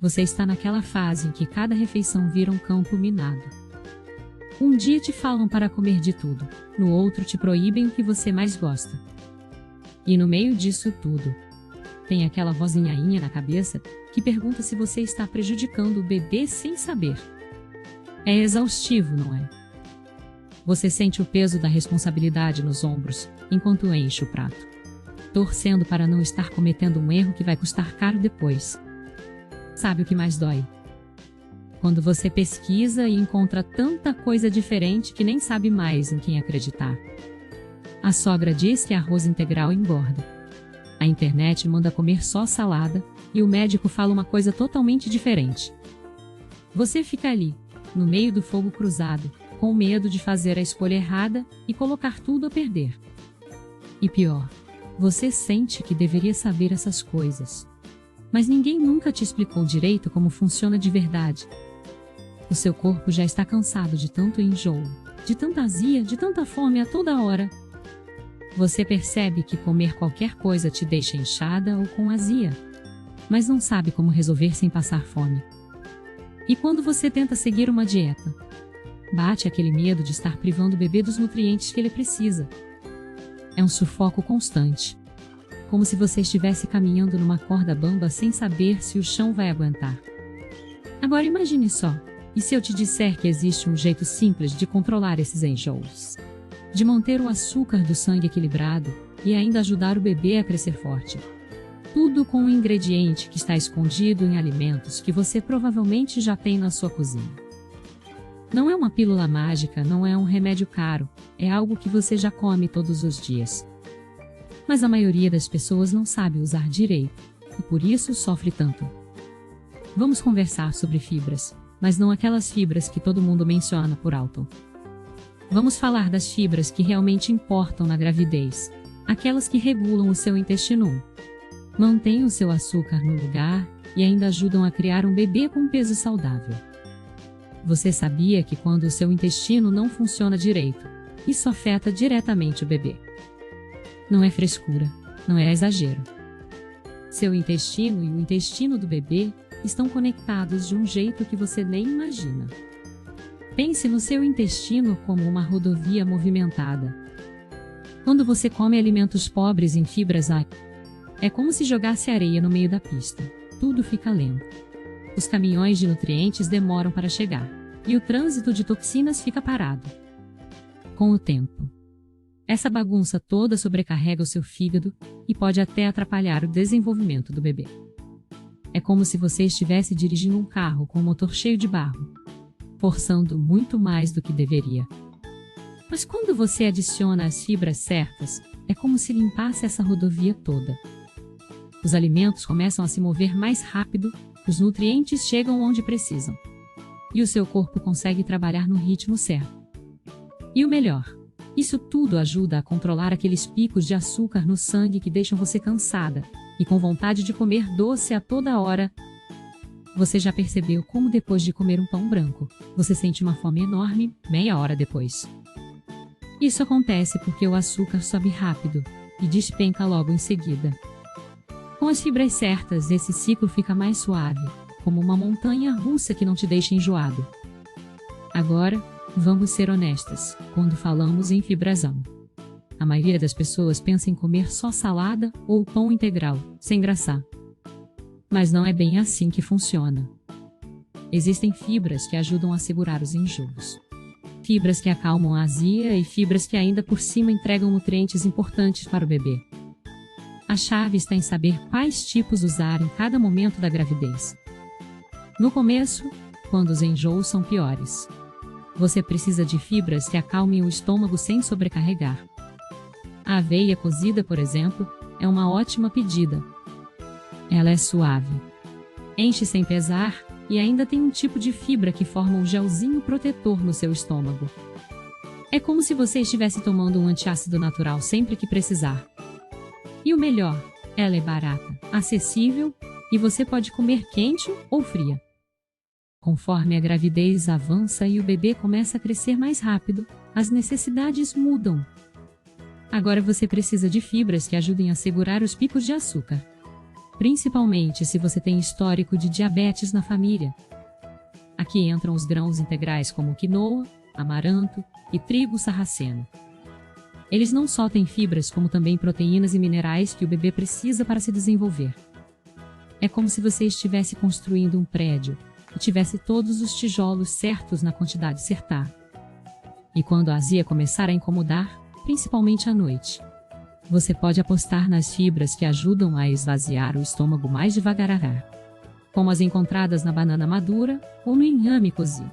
Você está naquela fase em que cada refeição vira um campo minado. Um dia te falam para comer de tudo, no outro te proíbem o que você mais gosta. E no meio disso tudo, tem aquela vozinha na cabeça que pergunta se você está prejudicando o bebê sem saber. É exaustivo, não é? Você sente o peso da responsabilidade nos ombros, enquanto enche o prato, torcendo para não estar cometendo um erro que vai custar caro depois. Sabe o que mais dói? Quando você pesquisa e encontra tanta coisa diferente que nem sabe mais em quem acreditar. A sogra diz que arroz integral engorda. A internet manda comer só salada, e o médico fala uma coisa totalmente diferente. Você fica ali, no meio do fogo cruzado, com medo de fazer a escolha errada e colocar tudo a perder. E pior, você sente que deveria saber essas coisas. Mas ninguém nunca te explicou direito como funciona de verdade. O seu corpo já está cansado de tanto enjoo, de tanta azia, de tanta fome a toda hora. Você percebe que comer qualquer coisa te deixa inchada ou com azia, mas não sabe como resolver sem passar fome. E quando você tenta seguir uma dieta, bate aquele medo de estar privando o bebê dos nutrientes que ele precisa. É um sufoco constante, como se você estivesse caminhando numa corda bamba sem saber se o chão vai aguentar. Agora imagine só, e se eu te disser que existe um jeito simples de controlar esses enjoos? De manter o açúcar do sangue equilibrado e ainda ajudar o bebê a crescer forte. Tudo com um ingrediente que está escondido em alimentos que você provavelmente já tem na sua cozinha. Não é uma pílula mágica, não é um remédio caro, é algo que você já come todos os dias. Mas a maioria das pessoas não sabe usar direito, e por isso sofre tanto. Vamos conversar sobre fibras, mas não aquelas fibras que todo mundo menciona por alto. Vamos falar das fibras que realmente importam na gravidez, aquelas que regulam o seu intestino, mantêm o seu açúcar no lugar e ainda ajudam a criar um bebê com peso saudável. Você sabia que quando o seu intestino não funciona direito, isso afeta diretamente o bebê? Não é frescura, não é exagero. Seu intestino e o intestino do bebê estão conectados de um jeito que você nem imagina. Pense no seu intestino como uma rodovia movimentada. Quando você come alimentos pobres em fibras A, é como se jogasse areia no meio da pista. Tudo fica lento. Os caminhões de nutrientes demoram para chegar, e o trânsito de toxinas fica parado. Com o tempo, essa bagunça toda sobrecarrega o seu fígado e pode até atrapalhar o desenvolvimento do bebê. É como se você estivesse dirigindo um carro com um motor cheio de barro, forçando muito mais do que deveria. Mas quando você adiciona as fibras certas, é como se limpasse essa rodovia toda. Os alimentos começam a se mover mais rápido, os nutrientes chegam onde precisam. E o seu corpo consegue trabalhar no ritmo certo. E o melhor, isso tudo ajuda a controlar aqueles picos de açúcar no sangue que deixam você cansada e com vontade de comer doce a toda hora. Você já percebeu como depois de comer um pão branco, você sente uma fome enorme meia hora depois? Isso acontece porque o açúcar sobe rápido e despenca logo em seguida. Com as fibras certas, esse ciclo fica mais suave, como uma montanha russa que não te deixa enjoado. Agora, vamos ser honestas, quando falamos em fibrazão. A maioria das pessoas pensa em comer só salada ou pão integral, sem graçar. Mas não é bem assim que funciona. Existem fibras que ajudam a segurar os enjoos. Fibras que acalmam a azia e fibras que ainda por cima entregam nutrientes importantes para o bebê. A chave está em saber quais tipos usar em cada momento da gravidez. No começo, quando os enjoos são piores, você precisa de fibras que acalmem o estômago sem sobrecarregar. A aveia cozida, por exemplo, é uma ótima pedida. Ela é suave, enche sem pesar e ainda tem um tipo de fibra que forma um gelzinho protetor no seu estômago. É como se você estivesse tomando um antiácido natural sempre que precisar. E o melhor, ela é barata, acessível e você pode comer quente ou fria. Conforme a gravidez avança e o bebê começa a crescer mais rápido, as necessidades mudam. Agora você precisa de fibras que ajudem a segurar os picos de açúcar. principalmente se você tem histórico de diabetes na família. Aqui entram os grãos integrais como quinoa, amaranto e trigo sarraceno. Eles não só têm fibras, como também proteínas e minerais que o bebê precisa para se desenvolver. É como se você estivesse construindo um prédio e tivesse todos os tijolos certos na quantidade certa. E quando a azia começar a incomodar, principalmente à noite, você pode apostar nas fibras que ajudam a esvaziar o estômago mais devagar, como as encontradas na banana madura ou no inhame cozido.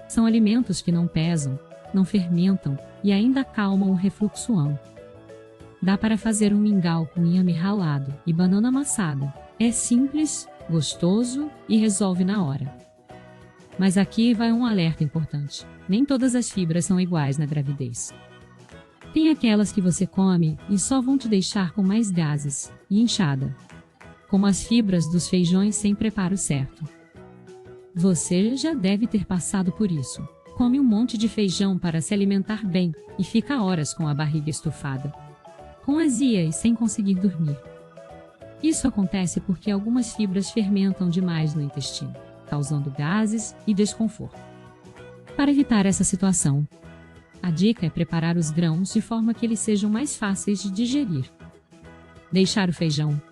São alimentos que não pesam, não fermentam e ainda acalmam o refluxo. Dá para fazer um mingau com inhame ralado e banana amassada. É simples, gostoso e resolve na hora. Mas aqui vai um alerta importante. Nem todas as fibras são iguais na gravidez. Tem aquelas que você come e só vão te deixar com mais gases e inchada, como as fibras dos feijões sem preparo certo. Você já deve ter passado por isso. Come um monte de feijão para se alimentar bem e fica horas com a barriga estufada, com azia e sem conseguir dormir. Isso acontece porque algumas fibras fermentam demais no intestino, causando gases e desconforto. Para evitar essa situação, a dica é preparar os grãos de forma que eles sejam mais fáceis de digerir. Deixar o feijão,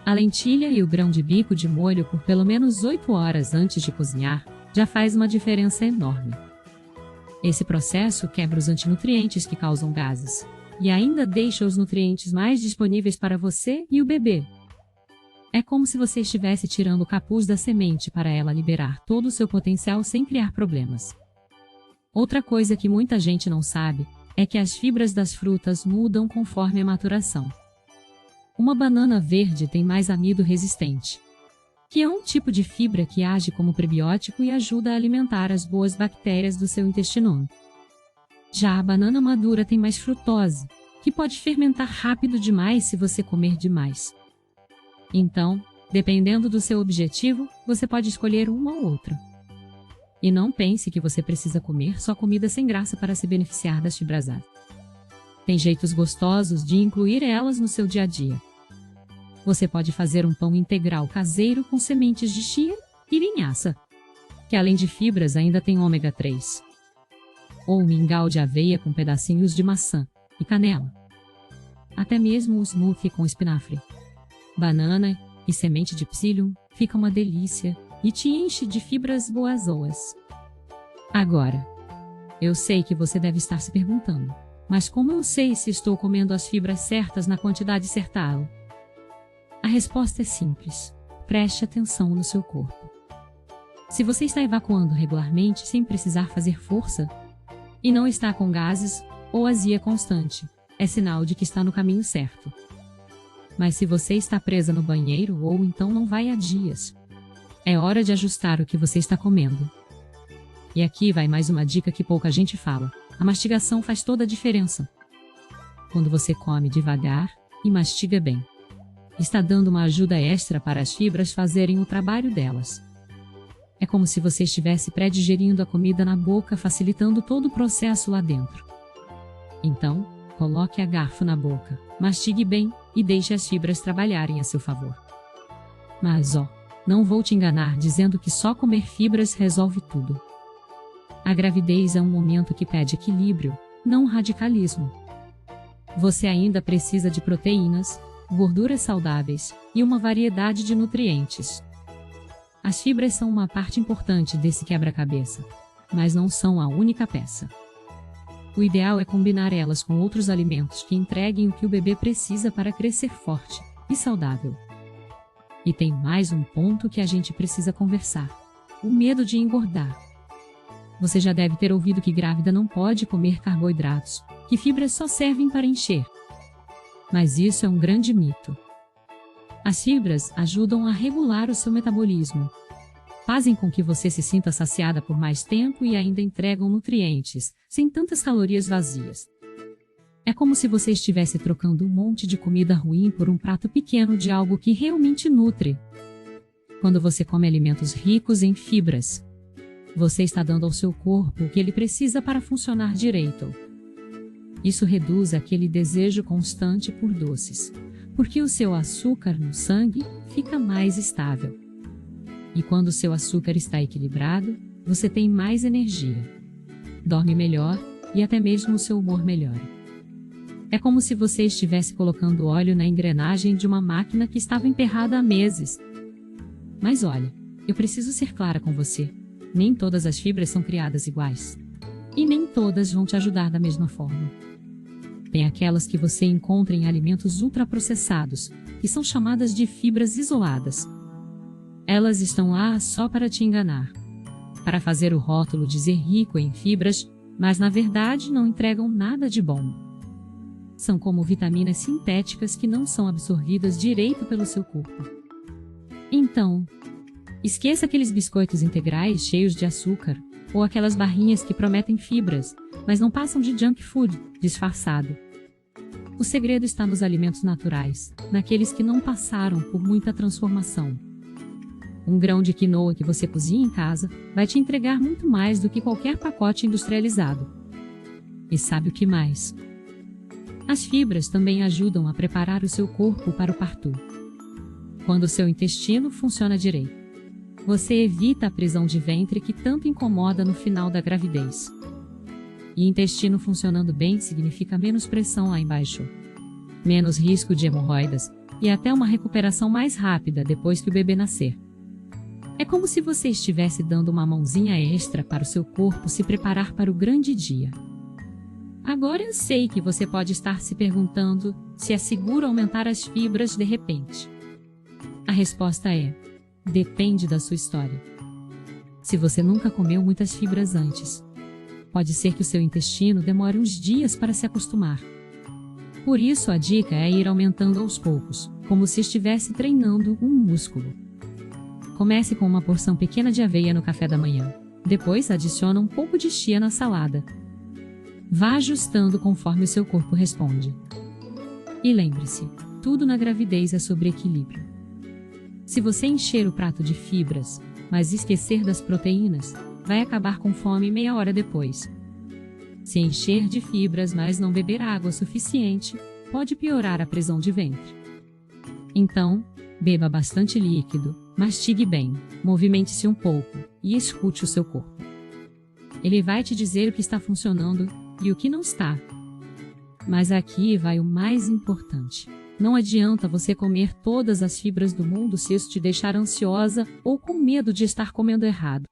a lentilha e o grão de bico de molho por pelo menos 8 horas antes de cozinhar já faz uma diferença enorme. Esse processo quebra os antinutrientes que causam gases e ainda deixa os nutrientes mais disponíveis para você e o bebê. É como se você estivesse tirando o capuz da semente para ela liberar todo o seu potencial sem criar problemas. Outra coisa que muita gente não sabe é que as fibras das frutas mudam conforme a maturação. Uma banana verde tem mais amido resistente, que é um tipo de fibra que age como prebiótico e ajuda a alimentar as boas bactérias do seu intestino. Já a banana madura tem mais frutose, que pode fermentar rápido demais se você comer demais. Então, dependendo do seu objetivo, você pode escolher uma ou outra. E não pense que você precisa comer só comida sem graça para se beneficiar das fibras A. Tem jeitos gostosos de incluir elas no seu dia a dia. Você pode fazer um pão integral caseiro com sementes de chia e linhaça, que além de fibras ainda tem ômega 3. Ou um mingau de aveia com pedacinhos de maçã e canela. Até mesmo o smoothie com espinafre, banana e semente de psyllium fica uma delícia e te enche de fibras boazoas. Agora, eu sei que você deve estar se perguntando, mas como eu sei se estou comendo as fibras certas na quantidade certa? A resposta é simples. Preste atenção no seu corpo. Se você está evacuando regularmente sem precisar fazer força, e não está com gases ou azia constante, é sinal de que está no caminho certo. Mas se você está presa no banheiro ou então não vai há dias, é hora de ajustar o que você está comendo. E aqui vai mais uma dica que pouca gente fala. A mastigação faz toda a diferença. Quando você come devagar e mastiga bem, está dando uma ajuda extra para as fibras fazerem o trabalho delas. É como se você estivesse pré-digerindo a comida na boca, facilitando todo o processo lá dentro. Então, coloque a garfo na boca, mastigue bem e deixe as fibras trabalharem a seu favor. Mas não vou te enganar dizendo que só comer fibras resolve tudo. A gravidez é um momento que pede equilíbrio, não radicalismo. Você ainda precisa de proteínas, gorduras saudáveis e uma variedade de nutrientes. As fibras são uma parte importante desse quebra-cabeça, mas não são a única peça. O ideal é combinar elas com outros alimentos que entreguem o que o bebê precisa para crescer forte e saudável. E tem mais um ponto que a gente precisa conversar: o medo de engordar. Você já deve ter ouvido que grávida não pode comer carboidratos, que fibras só servem para encher. Mas isso é um grande mito. As fibras ajudam a regular o seu metabolismo. Fazem com que você se sinta saciada por mais tempo e ainda entregam nutrientes, sem tantas calorias vazias. É como se você estivesse trocando um monte de comida ruim por um prato pequeno de algo que realmente nutre. Quando você come alimentos ricos em fibras, você está dando ao seu corpo o que ele precisa para funcionar direito. Isso reduz aquele desejo constante por doces, porque o seu açúcar no sangue fica mais estável. E quando o seu açúcar está equilibrado, você tem mais energia, dorme melhor e até mesmo o seu humor melhora. É como se você estivesse colocando óleo na engrenagem de uma máquina que estava emperrada há meses. Mas olha, eu preciso ser clara com você. Nem todas as fibras são criadas iguais. E nem todas vão te ajudar da mesma forma. Tem aquelas que você encontra em alimentos ultraprocessados, que são chamadas de fibras isoladas. Elas estão lá só para te enganar, para fazer o rótulo dizer rico em fibras, mas na verdade não entregam nada de bom. São como vitaminas sintéticas que não são absorvidas direito pelo seu corpo. Então, esqueça aqueles biscoitos integrais cheios de açúcar, ou aquelas barrinhas que prometem fibras, mas não passam de junk food disfarçado. O segredo está nos alimentos naturais, naqueles que não passaram por muita transformação. Um grão de quinoa que você cozinha em casa vai te entregar muito mais do que qualquer pacote industrializado. E sabe o que mais? As fibras também ajudam a preparar o seu corpo para o parto. Quando o seu intestino funciona direito, você evita a prisão de ventre que tanto incomoda no final da gravidez. E intestino funcionando bem significa menos pressão lá embaixo, menos risco de hemorroidas e até uma recuperação mais rápida depois que o bebê nascer. É como se você estivesse dando uma mãozinha extra para o seu corpo se preparar para o grande dia. Agora eu sei que você pode estar se perguntando se é seguro aumentar as fibras de repente. A resposta é: depende da sua história. Se você nunca comeu muitas fibras antes, pode ser que o seu intestino demore uns dias para se acostumar. Por isso a dica é ir aumentando aos poucos, como se estivesse treinando um músculo. Comece com uma porção pequena de aveia no café da manhã. Depois adicione um pouco de chia na salada. Vá ajustando conforme o seu corpo responde. E lembre-se, tudo na gravidez é sobre equilíbrio. Se você encher o prato de fibras, mas esquecer das proteínas, vai acabar com fome meia hora depois. Se encher de fibras, mas não beber água suficiente, pode piorar a prisão de ventre. Então, beba bastante líquido, mastigue bem, movimente-se um pouco e escute o seu corpo. Ele vai te dizer o que está funcionando e o que não está. Mas aqui vai o mais importante. Não adianta você comer todas as fibras do mundo se isso te deixar ansiosa ou com medo de estar comendo errado.